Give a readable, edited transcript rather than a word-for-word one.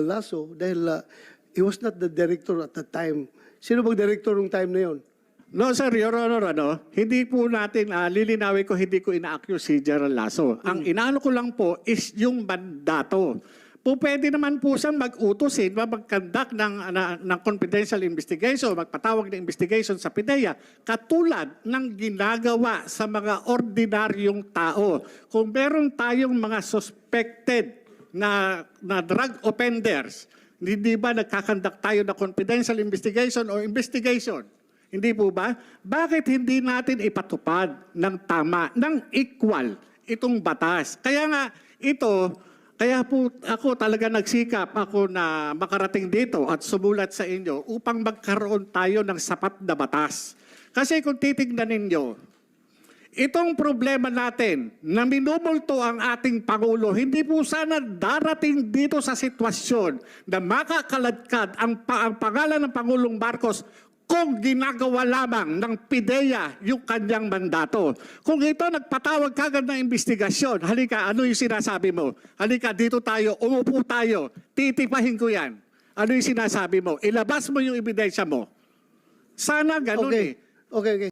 Lasso dahil he was not the director at the time. Sino bang director nung time na yon? No, sir, Your Honor, hindi po natin, lilinawin ko, hindi ko ina-accuse si General Lasso. Ang inaano ko lang po is yung mandato. Po pwede naman po siyang mag-utosin, mag-conduct ng confidential investigation, magpatawag ng investigation sa PIDEA, katulad ng ginagawa sa mga ordinaryong tao. Kung meron tayong mga suspected na drug offenders, hindi ba nagkakandak tayo na confidential investigation or investigation? Hindi po ba? Bakit hindi natin ipatupad ng tama, ng equal itong batas? Kaya nga kaya po ako talaga nagsikap ako na makarating dito at sumulat sa inyo upang magkaroon tayo ng sapat na batas. Kasi kung titignan ninyo, itong problema natin na minumulto ang ating Pangulo, hindi po sana darating dito sa sitwasyon na makakaladkad ang pangalan ng Pangulong Marcos kung ginagawa lamang ng PIDEA yung kanyang mandato. Kung ito nagpatawag kagad ng investigasyon, halika, ano yung sinasabi mo? Halika, dito tayo, umupo tayo, titipahin ko yan. Ano yung sinasabi mo? Ilabas mo yung ebidensya mo. Sana ganun Okay. Okay.